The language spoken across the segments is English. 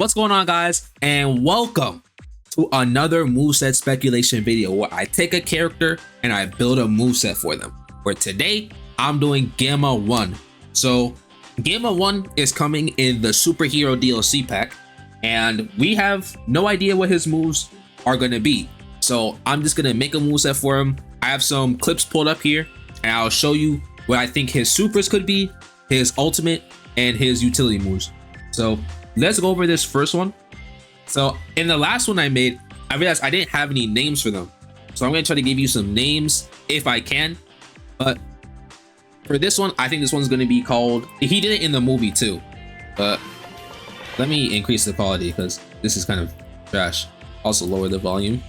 What's going on, guys, and welcome to another moveset speculation video where I take a character and I build a moveset for them. For today, I'm doing Gamma 1. So Gamma 1 is coming in the superhero DLC pack, and we have no idea what his moves are going to be. So I'm just going to make a moveset for him. I have some clips pulled up here, and I'll show you what I think his supers could be, his ultimate, and his utility moves. So let's go over this first one. So in the last one I made, I realized I didn't have any names for them. So I'm going to try to give you some names if I can. But for this one, I think this one's going to be called, he did it in the movie too. But let me increase the quality because this is kind of trash. Also lower the volume.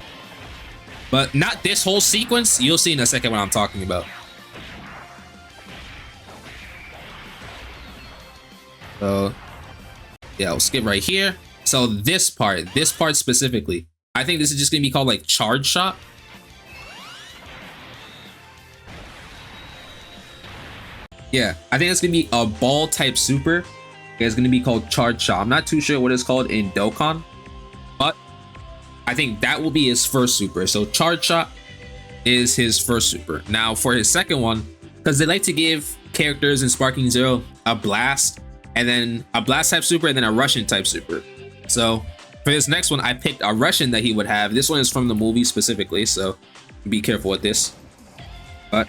But not this whole sequence. You'll see in a second what I'm talking about. So yeah, we'll skip right here. So this part specifically, I think this is just gonna be called like Charge Shot. Yeah, I think it's gonna be a ball type super. It's gonna be called Charge Shot. I'm not too sure what it's called in Dokkan, but I think that will be his first super. So Charge Shot is his first super. Now for his second one, because they like to give characters in Sparking Zero a blast, and then a blast type super, and then a Russian type super. So for this next one, I picked a Russian that he would have. This one is from the movie specifically, so be careful with this. But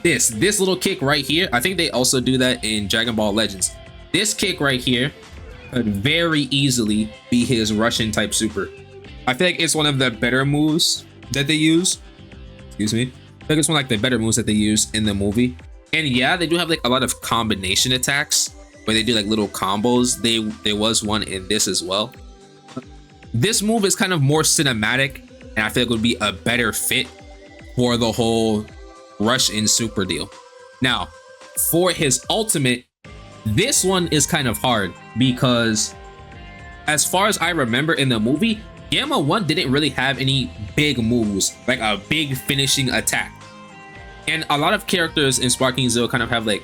this little kick right here, I think they also do that in Dragon Ball Legends. This kick right here could very easily be his Russian type super. I feel like it's one of the better moves that they use. Excuse me. I think it's one of like the better moves that they use in the movie. And yeah, they do have like a lot of combination attacks where they do like little combos. There was one in this as well. This move is kind of more cinematic, and I feel like it would be a better fit for the whole rush in super deal. Now, for his ultimate, this one is kind of hard because as far as I remember in the movie, Gamma 1 didn't really have any big moves, like a big finishing attack. And a lot of characters in Sparking Zero kind of have like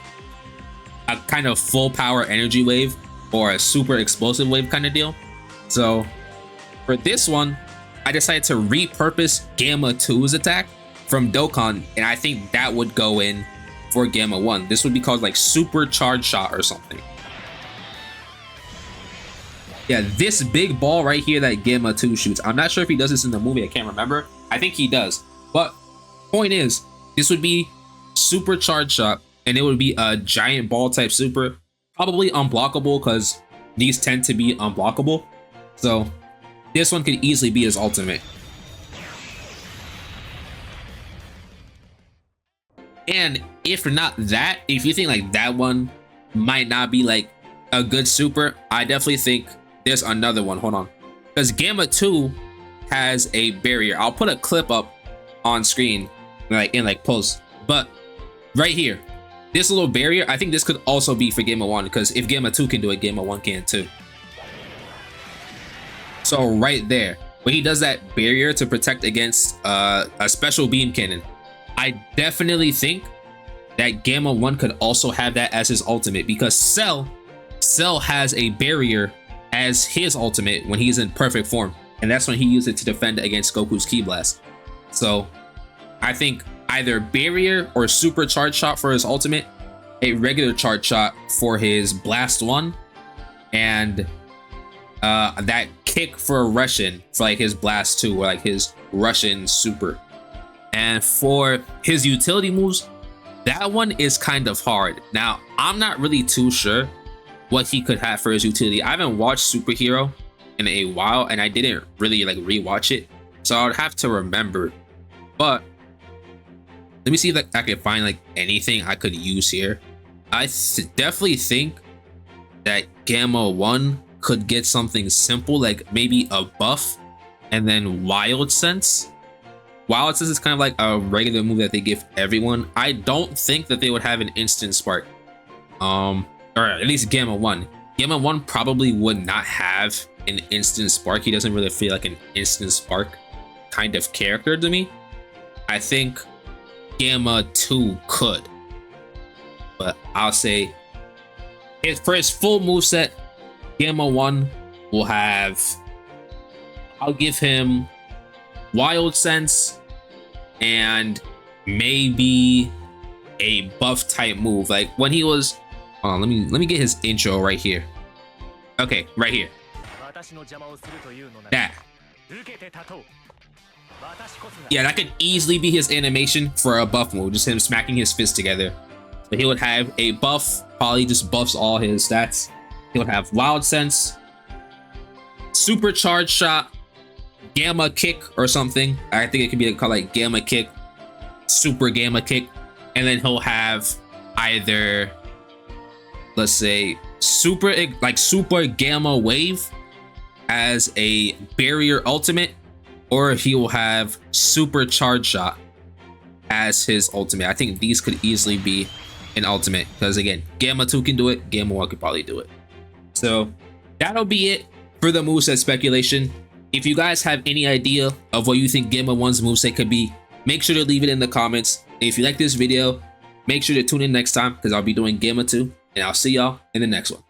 a kind of full power energy wave or a super explosive wave kind of deal. So for this one, I decided to repurpose Gamma 2's attack from Dokkan, and I think that would go in for Gamma 1. This would be called like Super Charge Shot or something. Yeah, this big ball right here that Gamma 2 shoots. I'm not sure if he does this in the movie. I can't remember. I think he does. But point is, this would be Super Charge Shot, and it would be a giant ball type super, probably unblockable because these tend to be unblockable. So this one could easily be his ultimate. And if not that, if you think like that one might not be like a good super, I definitely think there's another one. Hold on, because Gamma 2 has a barrier. I'll put a clip up on screen like in like post, but right here, this little barrier, I think this could also be for Gamma 1, because if Gamma 2 can do it, Gamma 1 can too. So right there, when he does that barrier to protect against a special beam cannon, I definitely think that Gamma 1 could also have that as his ultimate, because Cell has a barrier as his ultimate when he's in perfect form, and that's when he used it to defend against Goku's Ki Blast. So I think either barrier or Super Charge Shot for his ultimate, a regular Charge Shot for his Blast 1, and that kick for a Russian for like his Blast 2 or like his Russian super. And for his utility moves, that one is kind of hard. Now, I'm not really too sure what he could have for his utility. I haven't watched Superhero in a while, and I didn't really like rewatch it, so I would have to remember. But let me see if I can find like anything I could use here. I definitely think that Gamma 1 could get something simple, like maybe a buff and then Wild Sense. Wild Sense is kind of like a regular move that they give everyone. I don't think that they would have an instant spark. Or at least Gamma 1. Gamma 1 probably would not have an instant spark. He doesn't really feel like an instant spark kind of character to me. I think Gamma 2 could, but I'll say for his full moveset, Gamma 1 will have, I'll give him Wild Sense and maybe a buff type move. Like when he was, let me get his intro right here. Okay, right here. That. Yeah, that could easily be his animation for a buff move, just him smacking his fists together. So he would have a buff, probably just buffs all his stats. He would have Wild Sense, Supercharged Shot, Gamma Kick or something. I think it could be called like Gamma Kick, Super Gamma Kick, and then he'll have either, let's say, Super Gamma Wave as a barrier ultimate, or he will have Supercharged Shot as his ultimate. I think these could easily be an ultimate because again, Gamma 2 can do it, Gamma 1 could probably do it. So that'll be it for the moveset speculation. If you guys have any idea of what you think Gamma 1's moveset could be, make sure to leave it in the comments. If you like this video, make sure to tune in next time because I'll be doing Gamma 2, and I'll see y'all in the next one.